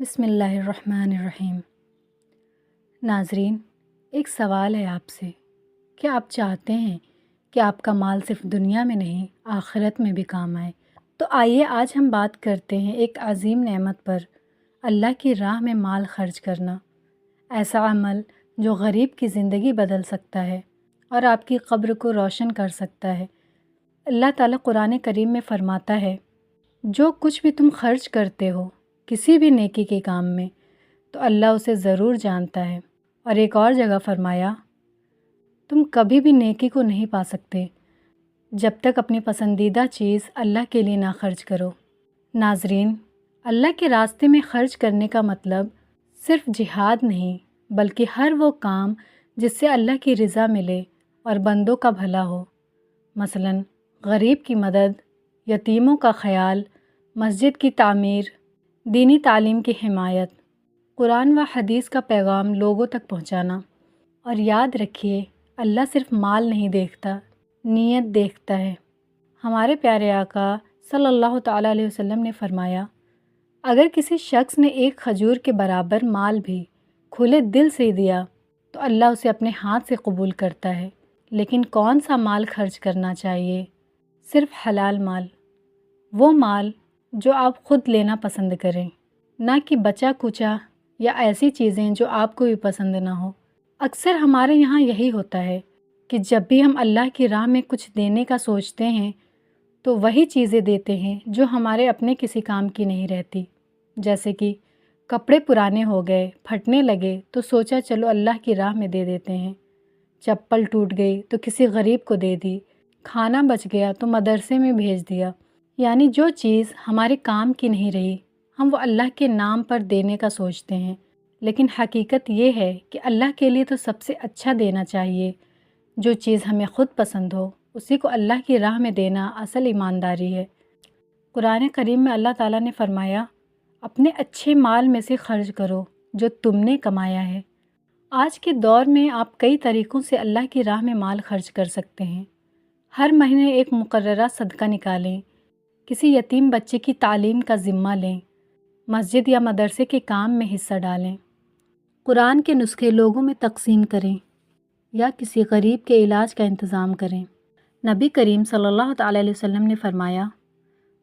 بسم اللہ الرحمن الرحیم۔ ناظرین، ایک سوال ہے آپ سے، کیا آپ چاہتے ہیں کہ آپ کا مال صرف دنیا میں نہیں آخرت میں بھی کام آئے؟ تو آئیے آج ہم بات کرتے ہیں ایک عظیم نعمت پر، اللہ کی راہ میں مال خرچ کرنا، ایسا عمل جو غریب کی زندگی بدل سکتا ہے اور آپ کی قبر کو روشن کر سکتا ہے۔ اللہ تعالیٰ قرآن کریم میں فرماتا ہے، جو کچھ بھی تم خرچ کرتے ہو کسی بھی نیکی کے کام میں تو اللہ اسے ضرور جانتا ہے۔ اور ایک اور جگہ فرمایا، تم کبھی بھی نیکی کو نہیں پا سکتے جب تک اپنی پسندیدہ چیز اللہ کے لیے نہ خرچ کرو۔ ناظرین، اللہ کے راستے میں خرچ کرنے کا مطلب صرف جہاد نہیں، بلکہ ہر وہ کام جس سے اللہ کی رضا ملے اور بندوں کا بھلا ہو، مثلاً غریب کی مدد، یتیموں کا خیال، مسجد کی تعمیر، دینی تعلیم کی حمایت، قرآن و حدیث کا پیغام لوگوں تک پہنچانا۔ اور یاد رکھیے، اللہ صرف مال نہیں دیکھتا، نیت دیکھتا ہے۔ ہمارے پیارے آقا صلی اللہ تعالیٰ علیہ وسلم نے فرمایا، اگر کسی شخص نے ایک کھجور کے برابر مال بھی کھلے دل سے دیا تو اللہ اسے اپنے ہاتھ سے قبول کرتا ہے۔ لیکن کون سا مال خرچ کرنا چاہیے؟ صرف حلال مال، وہ مال جو آپ خود لینا پسند کریں، نہ کہ بچا کچا یا ایسی چیزیں جو آپ کو بھی پسند نہ ہو۔ اکثر ہمارے یہاں یہی ہوتا ہے کہ جب بھی ہم اللہ کی راہ میں کچھ دینے کا سوچتے ہیں تو وہی چیزیں دیتے ہیں جو ہمارے اپنے کسی کام کی نہیں رہتی، جیسے کہ کپڑے پرانے ہو گئے، پھٹنے لگے تو سوچا چلو اللہ کی راہ میں دے دیتے ہیں، چپل ٹوٹ گئی تو کسی غریب کو دے دی، کھانا بچ گیا تو مدرسے میں بھیج دیا۔ یعنی جو چیز ہمارے کام کی نہیں رہی ہم وہ اللہ کے نام پر دینے کا سوچتے ہیں، لیکن حقیقت یہ ہے کہ اللہ کے لیے تو سب سے اچھا دینا چاہیے۔ جو چیز ہمیں خود پسند ہو اسی کو اللہ کی راہ میں دینا اصل ایمانداری ہے۔ قرآن کریم میں اللہ تعالیٰ نے فرمایا، اپنے اچھے مال میں سے خرچ کرو جو تم نے کمایا ہے۔ آج کے دور میں آپ کئی طریقوں سے اللہ کی راہ میں مال خرچ کر سکتے ہیں۔ ہر مہینے ایک مقررہ صدقہ نکالیں، کسی یتیم بچے کی تعلیم کا ذمہ لیں، مسجد یا مدرسے کے کام میں حصہ ڈالیں، قرآن کے نسخے لوگوں میں تقسیم کریں یا کسی غریب کے علاج کا انتظام کریں۔ نبی کریم صلی اللہ تعالیٰ علیہ وسلم نے فرمایا،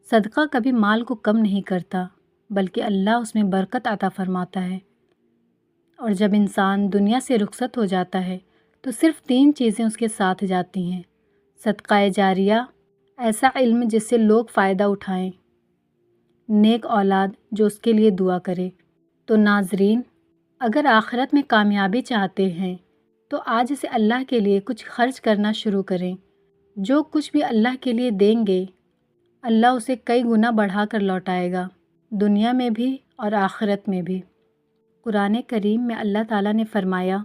صدقہ کبھی مال کو کم نہیں کرتا بلکہ اللہ اس میں برکت عطا فرماتا ہے۔ اور جب انسان دنیا سے رخصت ہو جاتا ہے تو صرف 3 چیزیں اس کے ساتھ جاتی ہیں: صدقہ جاریہ، ایسا علم جس سے لوگ فائدہ اٹھائیں، نیک اولاد جو اس کے لیے دعا کرے۔ تو ناظرین، اگر آخرت میں کامیابی چاہتے ہیں تو آج سے اللہ کے لیے کچھ خرچ کرنا شروع کریں۔ جو کچھ بھی اللہ کے لیے دیں گے اللہ اسے کئی گنا بڑھا کر لوٹائے گا، دنیا میں بھی اور آخرت میں بھی۔ قرآن کریم میں اللہ تعالیٰ نے فرمایا،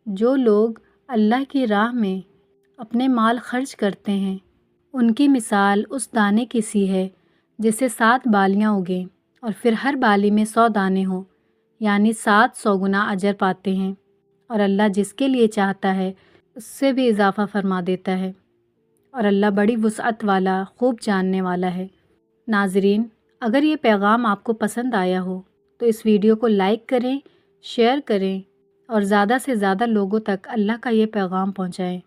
جو لوگ اللہ کی راہ میں اپنے مال خرچ کرتے ہیں ان کی مثال اس دانے کی سی ہے جس سے 7 بالیاں اگیں اور پھر ہر بالی میں 100 دانے ہوں، یعنی 700 گنا اجر پاتے ہیں، اور اللہ جس کے لیے چاہتا ہے اس سے بھی اضافہ فرما دیتا ہے، اور اللہ بڑی وسعت والا، خوب جاننے والا ہے۔ ناظرین، اگر یہ پیغام آپ کو پسند آیا ہو تو اس ویڈیو کو لائک کریں، شیئر کریں اور زیادہ سے زیادہ لوگوں تک اللہ کا یہ پیغام پہنچائیں۔